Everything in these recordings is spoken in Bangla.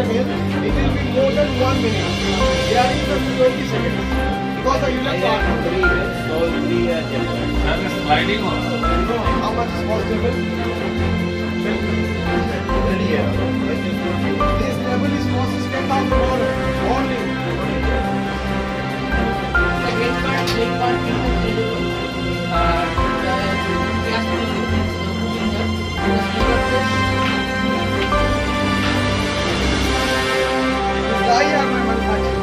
a meal, it will be more than 1 minute. There is up to 20 seconds. Because you left the And sliding on. You know how much is possible? This level is costing 10,000 dollars only. Second part is available. Gas is moving up. The speed of this. I have my manufacturing.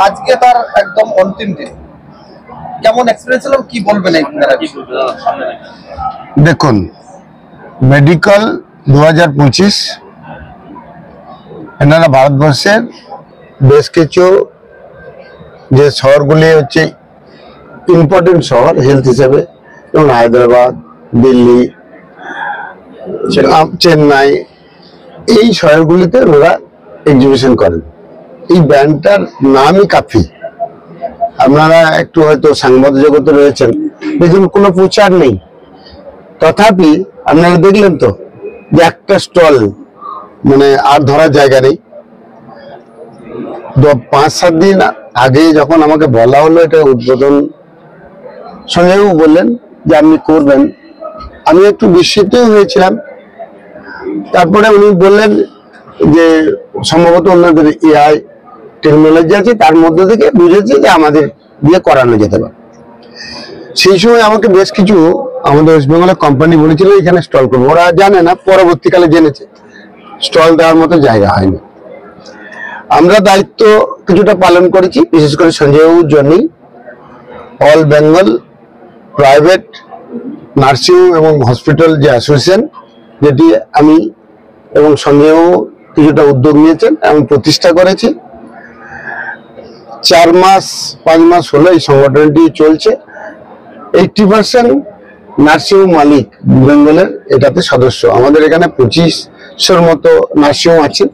আজকে তার একদম অন্তিম দিন, কেমন এক্সপেরিয়েন্স হলো, কি বলবেন? দেখুন, মেডিকেল 2025 এনারা ভারতবর্ষের বেশ কিছু যে শহরগুলি হচ্ছে ইম্পর্টেন্ট শহর হেলথ হিসেবে, যেমন হায়দ্রাবাদ, দিল্লি, চেন্নাই, এই শহরগুলিতে ওরা এক্সিবিশন করেন। এই ব্যান্ডটার নামই কাফি। আপনারা একটু হয়তো সাংবাদিক জগতে রয়েছেন, দেখুন কোনো প্রচার নেই, তথাপি আপনারা দেখলেন তো যে একটা স্টল মানে আর ধরার জায়গা নেই। 5-7 দিন আগে যখন আমাকে বলা হলো এটা উদ্বোধন, সঞ্জয়বাবু বললেন যে আপনি করবেন, আমি একটু বিস্মিত হয়েছিলাম। তারপরে উনি বললেন যে সম্ভবত ওনাদের এআই টেকনোলজি আছে, তার মধ্যে থেকে বুঝেছে যে আমাদের দিয়ে করানো যেতে পারে। সেই সময় আমাকে বেশ কিছু আমাদের ওয়েস্ট বেঙ্গলের কোম্পানি বলেছিল এখানে স্টল করবো, ওরা জানে না, পরবর্তীকালে জেনেছে স্টল দেওয়ার মতো জায়গা হয়নি। আমরা দায়িত্ব কিছুটা পালন করেছি, বিশেষ করে সঞ্জয়বাবুর জন্যই। অল বেঙ্গল প্রাইভেট নার্সিং এবং হসপিটাল যে অ্যাসোসিয়েশন, যেটি আমি এবং সঞ্জয়বাবু কিছুটা উদ্যোগ নিয়েছেন এবং প্রতিষ্ঠা করেছি। 4-5 মাস হলো এই সংগঠনটি চলছে। 80% নার্সিংহোম মালিক বেঙ্গলের এটাতে সদস্য। আমাদের এখানে 2500 মতো নার্সিংহোম আছে।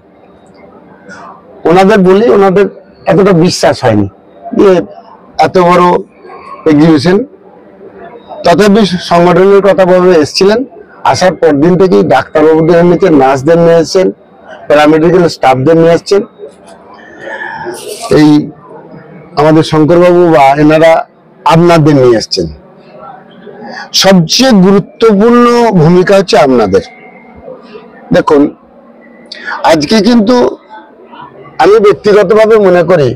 ওনাদের বলি, ওনাদের এতটা বিশ্বাস হয়নি যে এত বড় এক্সিবিশন। তথাপি সংগঠনের কথা বলে এসেছিলেন, আসার পর দিন থেকেই ডাক্তারবাবুদের নিয়েছেন, নার্সদের নিয়ে এসছেন, প্যারামেডিক্যাল স্টাফদের নিয়ে এসছেন। এই আমাদের শঙ্করবাবু বা এনারা আপনাদের নিয়ে এসছেন। সবচেয়ে গুরুত্বপূর্ণ ভূমিকা হচ্ছে আপনাদের। দেখুন, আজকে কিন্তু আমি ব্যক্তিগতভাবে মনে করি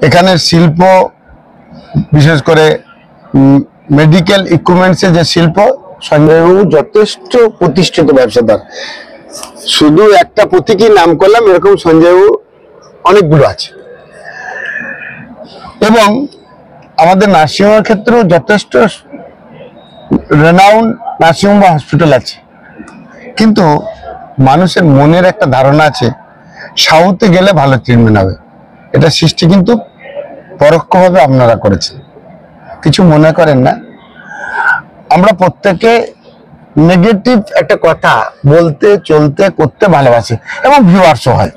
এখানের শিল্প, বিশেষ করে মেডিকেল ইকুইপমেন্টসের যে শিল্প, সঞ্জয়বাবু যথেষ্ট প্রতিষ্ঠিত ব্যবসাদার। শুধু একটা প্রতীকই নাম করলাম, এরকম সঞ্জয়বাবু অনেকগুলো আছে। এবং আমাদের নার্সিংহোমের ক্ষেত্রেও যথেষ্ট রেনাউন্ড নার্সিংহোম বা হসপিটাল আছে। কিন্তু মানুষের মনের একটা ধারণা আছে সাউথে গেলে ভালো ট্রিটমেন্ট হবে। এটা সৃষ্টি কিন্তু পরোক্ষভাবে আপনারা করেছেন, কিছু মনে করেন না। আমরা প্রত্যেকে নেগেটিভ একটা কথা বলতে, চলতে, করতে ভালোবাসি এবং ভিউয়ার্সও হয়।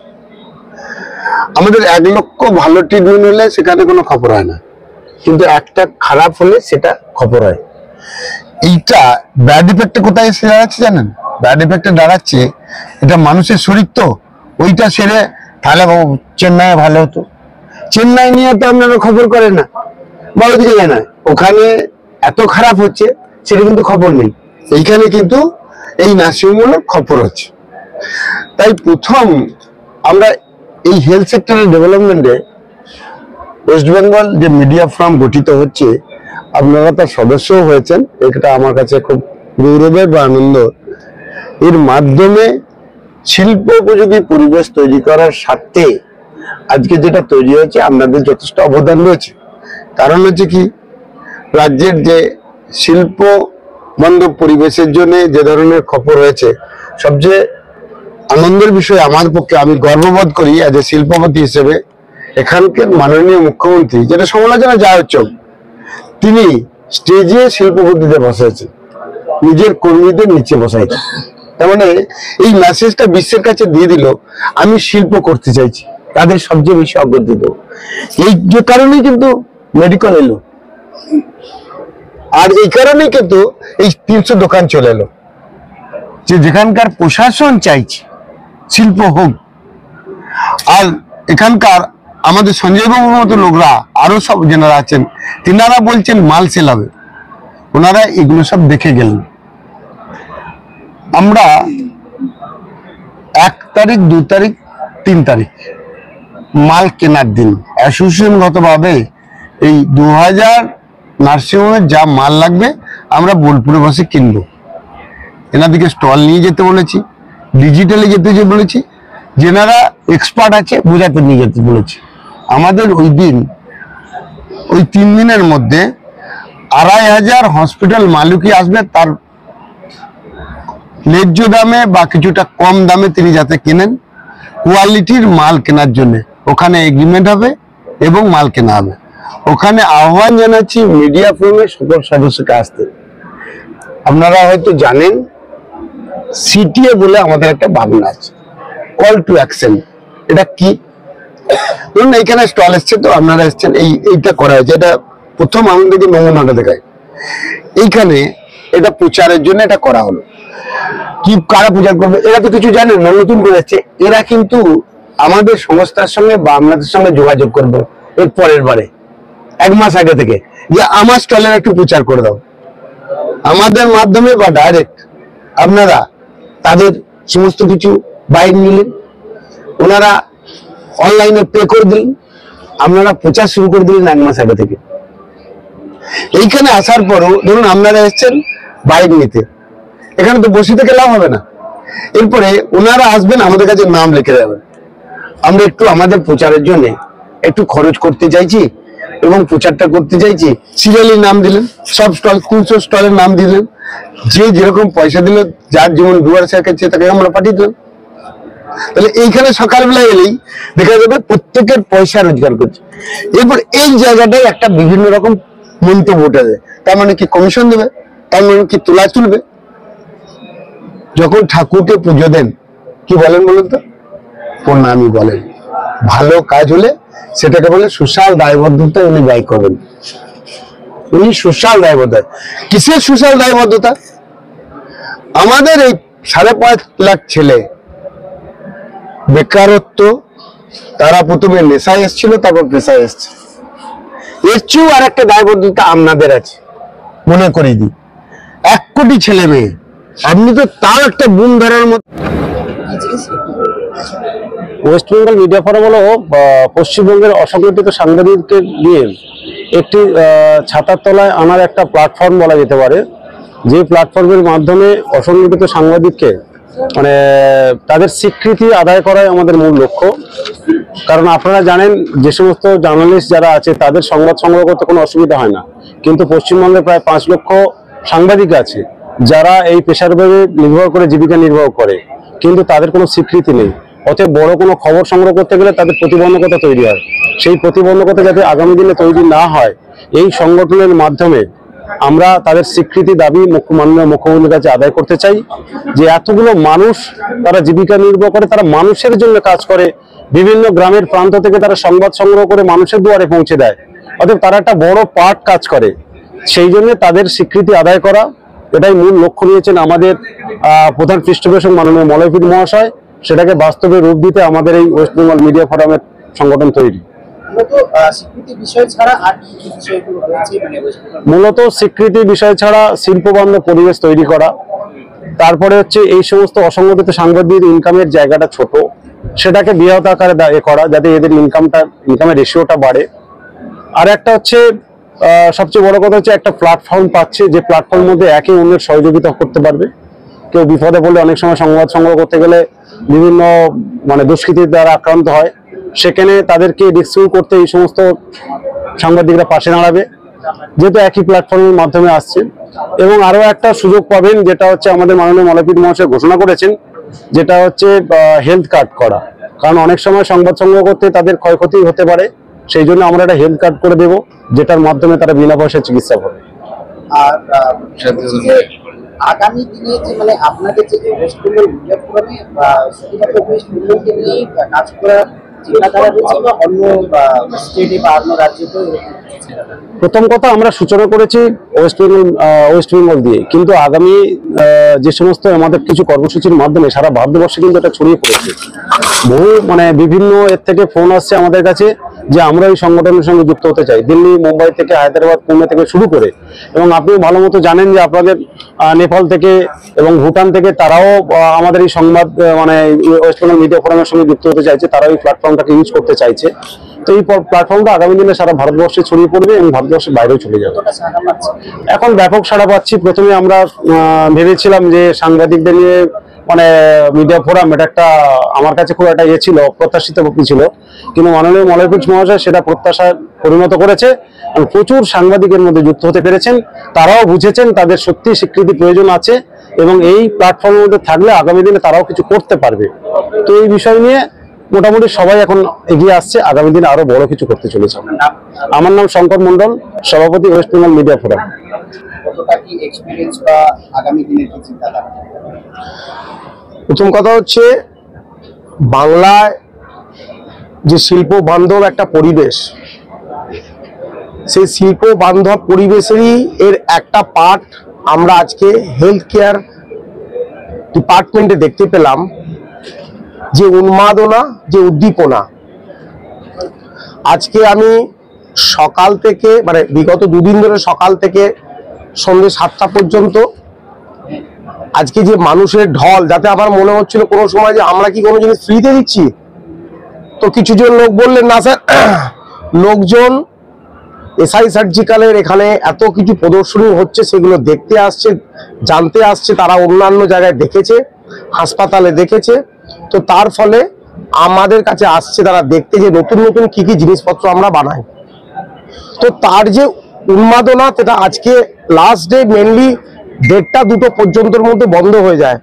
আমাদের 1 লক্ষ ভালো ট্রিটমেন্ট হলে সেখানে কোনো খবর হয় না, কিন্তু একটা খারাপ হলে সেটা খবর হয়। এইটা ব্যাড ইফেক্টে কোথায় এসে দাঁড়াচ্ছে জানেন? ব্যাড ইফেক্টে দাঁড়াচ্ছে এটা মানুষের শরীর, তো ওইটা সেরে তাহলে চেন্নাইয়ে ভালো হতো। চেন্নাই নিয়ে তো আপনারা খবর করেন না, বড় দিকে যায় না, ওখানে এত খারাপ হচ্ছে সেটা কিন্তু খবর নেই। এইখানে কিন্তু এই নার্সিংহোমের খবর হচ্ছে। তাই প্রথম আমরা এই হেলথ সেক্টরের ডেভেলপমেন্টে ওয়েস্ট বেঙ্গল যে মিডিয়া ফোরাম গঠিত হচ্ছে, আপনারা তার সদস্যও হয়েছেন, এটা আমার কাছে খুব গৌরবের বা আনন্দ। এর মাধ্যমে শিল্প উপযোগী পরিবেশ তৈরি করার স্বার্থে আজকে যেটা তৈরি হয়েছে, আপনাদের যথেষ্ট অবদান রয়েছে। কারণ হচ্ছে কি, রাজ্যের যে শিল্প বান্ধব পরিবেশের জন্য যে ধরনের খবর হয়েছে, সবচেয়ে আনন্দের বিষয় আমার পক্ষে, আমি গর্ববোধ করি এজ এ শিল্পপতি হিসেবে, এখানকার মাননীয় মুখ্যমন্ত্রী, যেটা সমালোচনা যা হচ্ছে, তিনি স্টেজে শিল্পপতিদের বসাইছেন, নিজের কর্মীদের নিচে বসাইছেন। তার মানে এই মেসেজটা বিশ্বের কাছে দিয়ে দিল, আমি শিল্প করতে চাইছি, তাদের সবচেয়ে বেশি অগ্রাধিকার। এই যে কারণেই কিন্তু মেডিকেল এলো, আর এই কারণেই কিন্তু এই 300 দোকান চলে এলো, যে যেখানকার প্রশাসন চাইছে শিল্প হোক। আর এখানকার আমাদের সঞ্জয় বাবুর মতো লোকরা আরো সব যারা আছেন তিনারা বলছেন মাল সেল হবে, ওনারা এগুলো সব দেখে গেলেন। আমরা 1 তারিখ 2 তারিখ 3 তারিখ মাল কেনার দিন অ্যাসোসিয়েশনগত ভাবে এই 2000 নার্সিংহোমের যা মাল লাগবে আমরা বোলপুরে বসে কিনবো। এনাদিকে স্টল নিয়ে যেতে বলেছি, ডিজিটালে যেতে বলেছি, যেনারা এক্সপার্ট আছে বোঝাতে নিয়ে যেতে বলেছি। আমাদের ওই দিন ওই 3 দিনের মধ্যে 2500 হসপিটাল মালিকই আসবে, তার ন্যায্য দামে বা কিছুটা কম দামে তিনি যাতে কেনেন, কোয়ালিটির মাল কেনার জন্য ওখানে এগ্রিমেন্ট হবে এবং মাল কেনা হবে। ওখানে আহ্বান জানাচ্ছি মিডিয়া ফোরামের সকল সদস্যকে আসতে। আপনারা হয়তো জানেন সিটিএ বলে আমাদের একটা ভাবনা আছে, কল টু অ্যাকশন। এটা কি? ধরুন এইখানে স্টল এসছে, তো আপনারা এসছেন, এইটা করা হয়েছে, এটা প্রথম আমাদেরকে নমুনাটা দেখায়। এইখানে এটা প্রচারের জন্য এটা করা হলো। কি কারা প্রচার করবে এরা তো কিছু জানেন না, নতুন করে যাচ্ছে। এরা কিন্তু আমাদের সংস্থার সঙ্গে বা আপনাদের সঙ্গে যোগাযোগ করবে এর পরের বারে 1 মাস আগে থেকে, যে আমার স্টলের একটু প্রচার করে দাও। আমাদের মাধ্যমে বা ডাইরেক্ট আপনারা তাদের সমস্ত কিছু বাইক নিলেন, ওনারা অনলাইনে পে করে দিলেন, আপনারা প্রচার শুরু করে দিলেন 1 মাস আগে থেকে। এইখানে আসার পরও ধরুন আপনারা এসছেন বাইক নিতে, এখানে তো বসে থেকে লাভ হবে না। এরপরে ওনারা আসবেন, আমাদের কাছে নাম লিখে যাবেন। আমরা একটু আমাদের প্রচারের জন্য একটু খরচ করতে চাইছি এবং প্রচারটা করতে চাইছি। সিরিয়ালি নাম দিলেন, সব স্টল 300 স্টলের নাম দিলেন, যে যেরকম পয়সা দিল, যার যেমন ডুয়ার কাছে তাকে আমরা পাঠিয়ে দিলাম। তাহলে এইখানে সকালবেলা এলেই দেখা যাবে প্রত্যেকের পয়সা রোজগার করছে। এরপর এই জায়গাটায় একটা বিভিন্ন রকম মন্তব্য উঠে যায়, তার মানে কি কমিশন দেবে, তার মানে কি তোলা তুলবে। যখন ঠাকুরকে পুজো দেন কি বলেন বলুন তো? প্রণামী বলেন। ভালো কাজ হলে সেটাকে বলে সোশ্যাল দায়বদ্ধতা উনি ব্যয় করবেন। উনি সোশ্যাল দায়বদ্ধতা, কিসের সোশ্যাল দায়বদ্ধতা? আমাদের এই 5.5 লাখ ছেলে বেকারত্ব, তারা প্রথমে নেশায় এসেছিল, তারপর পেশায় এসছে। এর চেয়েও আর একটা দায়বদ্ধতা আপনাদের আছে, মনে করিয়ে দিই। 1 কোটি ছেলে মেয়ে, আপনি তো তার একটা বুম ধরার মতো। ওয়েস্ট বেঙ্গল মিডিয়া ফোরাম হলো পশ্চিমবঙ্গের অসংগঠিত সাংবাদিককে নিয়ে একটি ছাতার তলায় আনার একটা প্ল্যাটফর্ম বলা যেতে পারে, যে প্ল্যাটফর্মের মাধ্যমে অসংগঠিত সাংবাদিককে মানে তাদের স্বীকৃতি আদায় করাই আমাদের মূল লক্ষ্য। কারণ আপনারা জানেন যে সমস্ত জার্নালিস্ট যারা আছে তাদের সংবাদ সংগ্রহ করতে কোনো অসুবিধা হয় না, কিন্তু পশ্চিমবঙ্গে প্রায় 5 লক্ষ সাংবাদিক আছে যারা এই পেশার উপরে নির্ভর করে জীবিকা নির্বাহ করে, কিন্তু তাদের কোনো স্বীকৃতি নেই। অতএব বড় কোনো খবর সংগ্রহ করতে গেলে তাদের প্রতিবন্ধকতা তৈরি হয়। সেই প্রতিবন্ধকতা যাতে আগামী দিনে তৈরি না হয়, এই সংগঠনের মাধ্যমে আমরা তাদের স্বীকৃতি দাবি মাননীয় মুখ্যমন্ত্রীর কাছে আদায় করতে চাই, যে এতগুলো মানুষ তারা জীবিকা নির্বাহ করে, তারা মানুষের জন্য কাজ করে, বিভিন্ন গ্রামের প্রান্ত থেকে তারা সংবাদ সংগ্রহ করে মানুষের দুয়ারে পৌঁছে দেয়। অতএব তারা একটা বড় পার্ট কাজ করে, সেই জন্য তাদের স্বীকৃতি আদায় করা, এটাই মূল লক্ষ্য নিয়েছেন আমাদের প্রধান পৃষ্ঠপোষক মাননীয় মলয়পীঠ মহাশয়। সেটাকে বাস্তবে রূপ দিতে আমাদের এই ওয়েস্ট বেঙ্গল মিডিয়া ফোরামের সংগঠন তৈরি। মূলত স্বীকৃতি বিষয় ছাড়া শিল্পবান্ধব পরিবেশ তৈরি করা, তারপরে হচ্ছে এই সমস্ত অসংগঠিত সাংবাদিকদের ইনকামের জায়গাটা ছোট, সেটাকে বৃহৎ আকারে করা যাতে এদের ইনকামের রেশিওটা বাড়ে। আর একটা হচ্ছে সবচেয়ে বড় কথা হচ্ছে একটা প্ল্যাটফর্ম পাচ্ছে, যে প্ল্যাটফর্মের মধ্যে একে অন্যের সহযোগিতা করতে পারবে। কেউ বিপদে পড়লে অনেক সময় সংবাদ সংগ্রহ করতে গেলে বিভিন্ন দুষ্কৃতির দ্বারা আক্রান্ত হয়, সেখানে তাদেরকে রেস্কিউ করতে এই সমস্ত সাংবাদিকরা পাশে দাঁড়াবে, যেহেতু একই প্ল্যাটফর্মের মাধ্যমে আসছে। এবং আরো একটা সুযোগ পাবেন, যেটা হচ্ছে আমাদের মাননীয় মলয়পীঠ মহাশয় ঘোষণা করেছেন, যেটা হচ্ছে হেলথ কার্ড করা। কারণ অনেক সময় সংবাদ সংগ্রহ করতে তাদের ক্ষয়ক্ষতি হতে পারে, সেই জন্য আমরা একটা হেলথ কার্ড করে দেব, যেটার মাধ্যমে তারা বিনা পয়সায় চিকিৎসা করবে। আর আগামী দিনে যে মানে আপনাদের যে ওয়েস্ট বেঙ্গল মিডিয়া ফোরামে শুধুমাত্র ওয়েস্ট বেঙ্গলকে নিয়ে কাজ করার চিন্তাধারা রয়েছে বা অন্য স্টেটে বা অন্য রাজ্যতেও চিন্তাধারা? প্রথম কথা, আমরা সূচনা করেছি ওয়েস্ট বেঙ্গল দিয়ে, কিন্তু আগামী যে সমস্ত আমাদের কিছু কর্মসূচির মাধ্যমে সারা ভারতবর্ষে কিন্তু এটা ছড়িয়ে পড়েছে। বহু বিভিন্ন এর থেকে ফোন আসছে আমাদের কাছে যে আমরা এই সংগঠনের সঙ্গে যুক্ত হতে চাই, দিল্লি, মুম্বাই থেকে, হায়দ্রাবাদ, পুনে থেকে শুরু করে। এবং আপনিও ভালো মতো জানেন যে আপনাদের নেপাল থেকে এবং ভুটান থেকে তারাও আমাদের এই সংবাদ ওয়েস্ট বেঙ্গল মিডিয়া ফোরামের সঙ্গে যুক্ত হতে চাইছে, তারাও এই প্ল্যাটফর্মটাকে ইউজ করতে চাইছে। তো এই প্ল্যাটফর্মটা আগামী দিনে সারা ভারতবর্ষে ছড়িয়ে পড়বে এবং ভারতবর্ষের বাইরেও চলে যাবে। এখন ব্যাপক সাড়া পাচ্ছি। প্রথমে আমরা ভেবেছিলাম যে সাংবাদিকদের নিয়ে মিডিয়া ফোরাম, এটা একটা আমার কাছে খুব একটা ছিল, অপ্রত্যাশিত ছিল, কিন্তু মাননীয় মলয়পুর মহাশয় সেটা প্রত্যাশায় পরিণত করেছে। প্রচুর সাংবাদিকের মধ্যে যুক্ত হতে পেরেছেন, তারাও বুঝেছেন তাদের সত্যি স্বীকৃতি প্রয়োজন আছে এবং এই প্ল্যাটফর্মের মধ্যে থাকলে আগামী দিনে তারাও কিছু করতে পারবে। তো এই বিষয় নিয়ে মোটামুটি সবাই এখন এগিয়ে আসছে, আগামী দিনে আরো বড় কিছু করতে চলেছে। আমার নাম শঙ্কর মন্ডল, সভাপতি ওয়েস্ট বেঙ্গল মিডিয়া ফোরাম। কতটা কি এক্সপেরিয়েন্স বা আগামী দিনের কি চিন্তাধারা? প্রথম কথা হচ্ছে, বাংলায় যে শিল্প বান্ধব একটা পরিবেশ, সেই শিল্প বান্ধব পরিবেশেরই এর একটা পার্ট আমরা আজকে হেলথ কেয়ার ডিপার্টমেন্টে দেখতে পেলাম। যে উন্মাদনা, যে উদ্দীপনা, আজকে আমি সকাল থেকে বিগত দুদিন ধরে সকাল থেকে সন্ধ্যে 7টা পর্যন্ত আজকে যে মানুষের ঢল, যাতে আমার মনে হচ্ছিল কোনো সময় যে আমরা কি কোনো জিনিস ফ্রিতে দিচ্ছি। তো কিছুজন লোক বললেন, না স্যার, লোকজন এসআই সার্জিক্যালের এখানে এত কিছু প্রদর্শনী হচ্ছে সেগুলো দেখতে আসছে, জানতে আসছে, তারা অন্যান্য জায়গায় দেখেছে, হাসপাতালে দেখেছে, তো তার ফলে আমাদের কাছে আসছে তারা দেখতে যে নতুন নতুন কি কি জিনিসপত্র আমরা বানাই। তো তার যে উন্মাদনা, সেটা আজকে লাস্ট ডে মেনলি 1:30-2টো পর্যন্তর মধ্যে বন্ধ হয়ে যায়।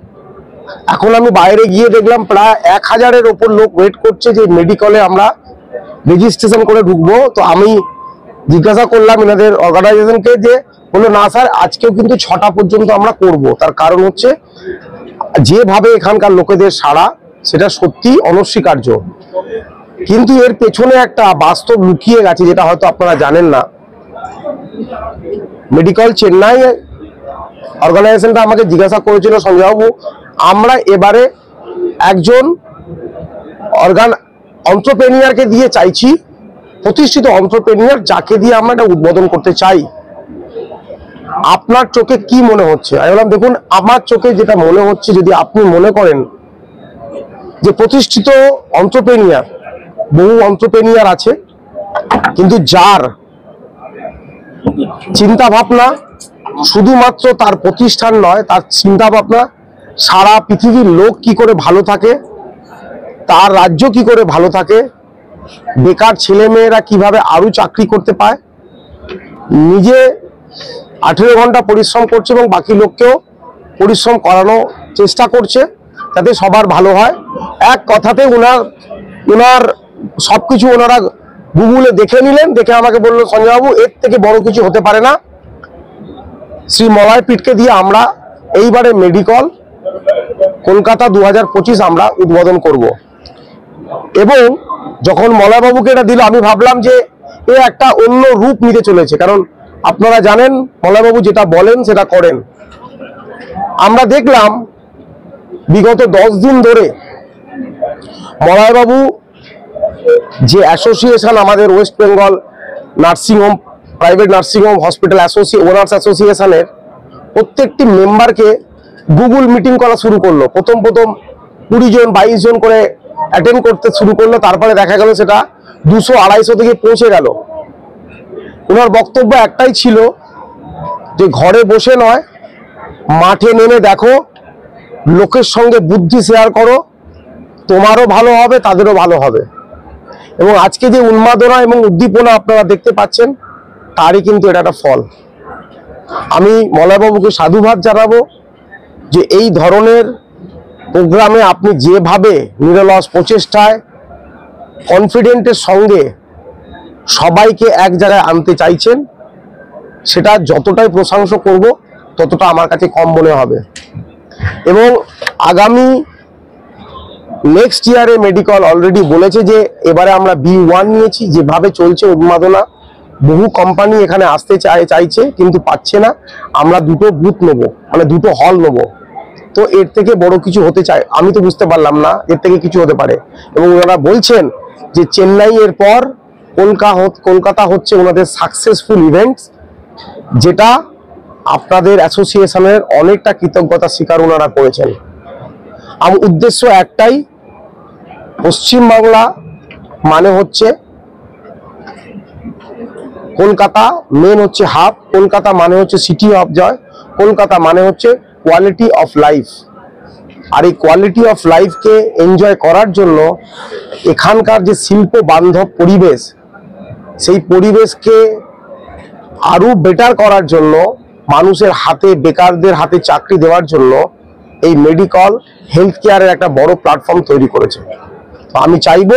এখন আমি বাইরে গিয়ে দেখলাম প্রায় 1000-এর ওপর লোক ওয়েট করছে যে মেডিকেলে আমরা রেজিস্ট্রেশন করে ঢুকবো। তো আমি জিজ্ঞাসা করলাম এনাদের অর্গানাইজেশনকে, যে বললো না স্যার, আজকেও কিন্তু 6টা পর্যন্ত আমরা করব। তার কারণ হচ্ছে যেভাবে এখানকার লোকেদের সাড়া, সেটা সত্যি অনস্বীকার্য। কিন্তু এর পেছনে একটা বাস্তব লুকিয়ে গেছে, যেটা হয়তো আপনারা জানেন না। মেডিকেল চেন্নাই অর্গানাইজেশনটা আমাকে জিজ্ঞাসা করেছিল, সঞ্জয়বাবু, আমরা এবারে একজন অন্ত্রপ্রেনিয়ারকে দিয়ে চাইছি, প্রতিষ্ঠিত অন্ত্রপ্রেনিয়ার, যাকে দিয়ে আমরা এটা উদ্বোধন করতে চাই। আপনার চোখে কি মনে হচ্ছে? আমি বললাম, দেখুন, আমার চোখে যেটা মনে হচ্ছে, যদি আপনি মনে করেন যে প্রতিষ্ঠিত অন্ত্রপ্রেনিয়ার, বহু অন্ত্রপ্রেনিয়ার আছে, কিন্তু যার চিন্তা ভাবনা শুধুমাত্র তার প্রতিষ্ঠান নয়, তার চিন্তা ভাবনা সারা পৃথিবীর লোক কি করে ভালো থাকে, তার রাজ্য কি করে ভালো থাকে, বেকার ছেলেমেয়েরা কিভাবে আরো চাকরি করতে পায়, নিজে 18 ঘন্টা পরিশ্রম করছে এবং বাকি লোককেও পরিশ্রম করানোর চেষ্টা করছে যাতে সবার ভালো হয়। এক কথাতে ওনার সবকিছু ওনারা গুগলে দেখে নিলেন, দেখে আমাকে বললো, সঞ্জয়বাবু, এর থেকে বড় কিছু হতে পারে না। শ্রী মলয়পীঠকে দিয়ে আমরা এইবারে মেডিকেল কলকাতা 2025 আমরা উদ্বোধন করব। এবং যখন মলয়বাবুকে এটা দিল, আমি ভাবলাম যে এ একটা অন্য রূপ নিতে চলেছে, কারণ আপনারা জানেন মলয়বাবু যেটা বলেন সেটা করেন। আমরা দেখলাম বিগত 10 দিন ধরে মলয়বাবু যে অ্যাসোসিয়েশন, আমাদের West Bengal nursing home, private nursing home hospital owners অ্যাসোসিয়েশনের প্রত্যেকটি মেম্বারকে গুগল মিটিং করা শুরু করলো। প্রথম 20 জন 22 জন করে অ্যাটেন্ড করতে শুরু করলো, তারপরে দেখা গেল সেটা 200-250 থেকে পৌঁছে গেল। ওনার বক্তব্য একটাই ছিল যে ঘরে বসে নয়, মাঠে নেমে দেখো, লোকের সঙ্গে বুদ্ধি শেয়ার করো, তোমারও ভালো হবে, তাদেরও ভালো হবে। এবং আজকে যে উন্মাদনা এবং উদ্দীপনা আপনারা দেখতে পাচ্ছেন, তারই কিন্তু এটা একটা ফল। আমি মলয়বাবুকে সাধুবাদ জানাবো যে এই ধরনের প্রোগ্রামে আপনি যেভাবে নিরলস প্রচেষ্টায় কনফিডেন্টের সঙ্গে সবাইকে এক জায়গায় আনতে চাইছেন, সেটা যতটাই প্রশংসা করব ততটা আমার কাছে কম মনে হবে। এবং আগামী নেক্সট ইয়ারে মেডিকেল অলরেডি বলেছে যে এবারে আমরা B1 নিয়েছি। যেভাবে চলছে উন্মাদনা, বহু কোম্পানি এখানে আসতে চাইছে কিন্তু পাচ্ছে না। আমরা 2টো বুথ নেবো, মানে 2টো হল নেবো। তো এর থেকে বড় কিছু হতে চায়, আমি তো বুঝতে পারলাম না এর থেকে কিছু হতে পারে। এবং ওনারা বলছেন যে চেন্নাই এর পর কলকাতা হচ্ছে ওনাদের সাকসেসফুল ইভেন্টস, যেটা আপনাদের অ্যাসোসিয়েশনের অনেকটা কৃতজ্ঞতা স্বীকার ওনারা করেছেন। আমার উদ্দেশ্য একটাই, পশ্চিমবাংলা মানে হচ্ছে কলকাতা, মেন হচ্ছে হাব, কলকাতা মানে হচ্ছে সিটি অফ জয়, কলকাতা মানে হচ্ছে কোয়ালিটি অফ লাইফ। আর এই কোয়ালিটি অফ লাইফকে এনজয় করার জন্য এখানকার যে শিল্প বান্ধব পরিবেশ, সেই পরিবেশকে আরো বেটার করার জন্য, মানুষের হাতে, বেকারদের হাতে চাকরি দেওয়ার জন্য এই মেডিকেল হেলথ কেয়ারের একটা বড় প্ল্যাটফর্ম তৈরি করেছে। তো আমি চাইবো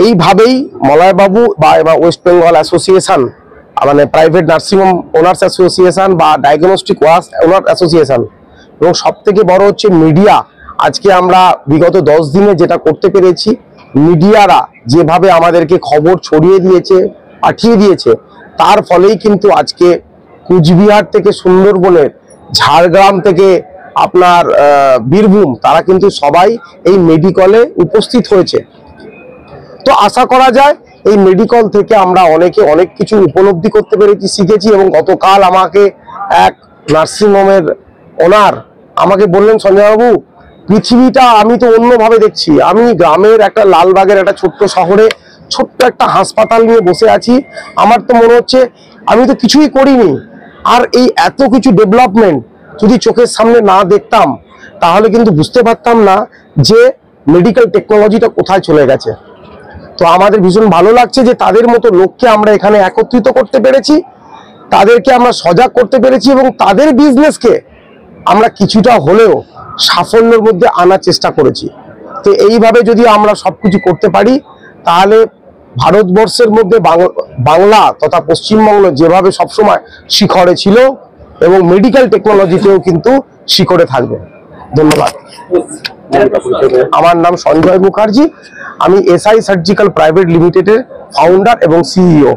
এইভাবেই মলয়বাবু বা ওয়েস্ট বেঙ্গল অ্যাসোসিয়েশন, মানে প্রাইভেট নার্সিংহোম ওনার্স অ্যাসোসিয়েশন বা ডায়াগনস্টিক ওনার্স অ্যাসোসিয়েশন, এবং সব থেকে বড় হচ্ছে মিডিয়া। আজকে আমরা বিগত 10 দিনে যেটা করতে পেরেছি, মিডিয়ারা যেভাবে আমাদেরকে খবর ছড়িয়ে দিয়েছে, পাঠিয়ে দিয়েছে, তার ফলেই কিন্তু আজকে কুচবিহার থেকে সুন্দরবনের, ঝাড়গ্রাম থেকে আপনার বীরভূম, তারা কিন্তু সবাই এই মেডিকেলে উপস্থিত হয়েছে। তো আশা করা যায় এই মেডিকেল থেকে আমরা অনেকে অনেক কিছু উপলব্ধি করতে পেরেছি, শিখেছি। এবং গতকাল আমাকে এক নার্সিংহোমের ওনার আমাকে বললেন, সঞ্জয়বাবু পৃথিবীটা আমি তো অন্যভাবে দেখছি। আমি গ্রামের একটা লালবাগের একটা ছোট্ট শহরে ছোট্ট একটা হাসপাতাল নিয়ে বসে আছি, আমার তো মনে হচ্ছে আমি তো কিছুই করিনি। আর এই এত কিছু ডেভেলপমেন্ট যদি চোখের সামনে না দেখতাম, তাহলে কিন্তু বুঝতে পারতাম না যে মেডিকেল টেকনোলজিটা কোথায় চলে গেছে। তো আমাদের ভীষণ ভালো লাগছে যে তাদের মতো লোককে আমরা এখানে একত্রিত করতে পেরেছি, তাদেরকে আমরা সজাগ করতে পেরেছি, এবং তাদের বিজনেসকে আমরা কিছুটা হলেও সাফল্যের মধ্যে আনার চেষ্টা করেছি। তো এইভাবে যদি আমরা সবকিছু করতে পারি, তাহলে ভারতবর্ষের মধ্যে বাংলা তথা পশ্চিমবঙ্গ যেভাবে সবসময় শিখরে ছিল, এবং মেডিকেল টেকনোলজিতেও কিন্তু শিখরে থাকবে। ধন্যবাদ। আমার নাম সঞ্জয় মুখার্জি, আমি SI সার্জিক্যাল প্রাইভেট লিমিটেডের ফাউন্ডার এবং CEO।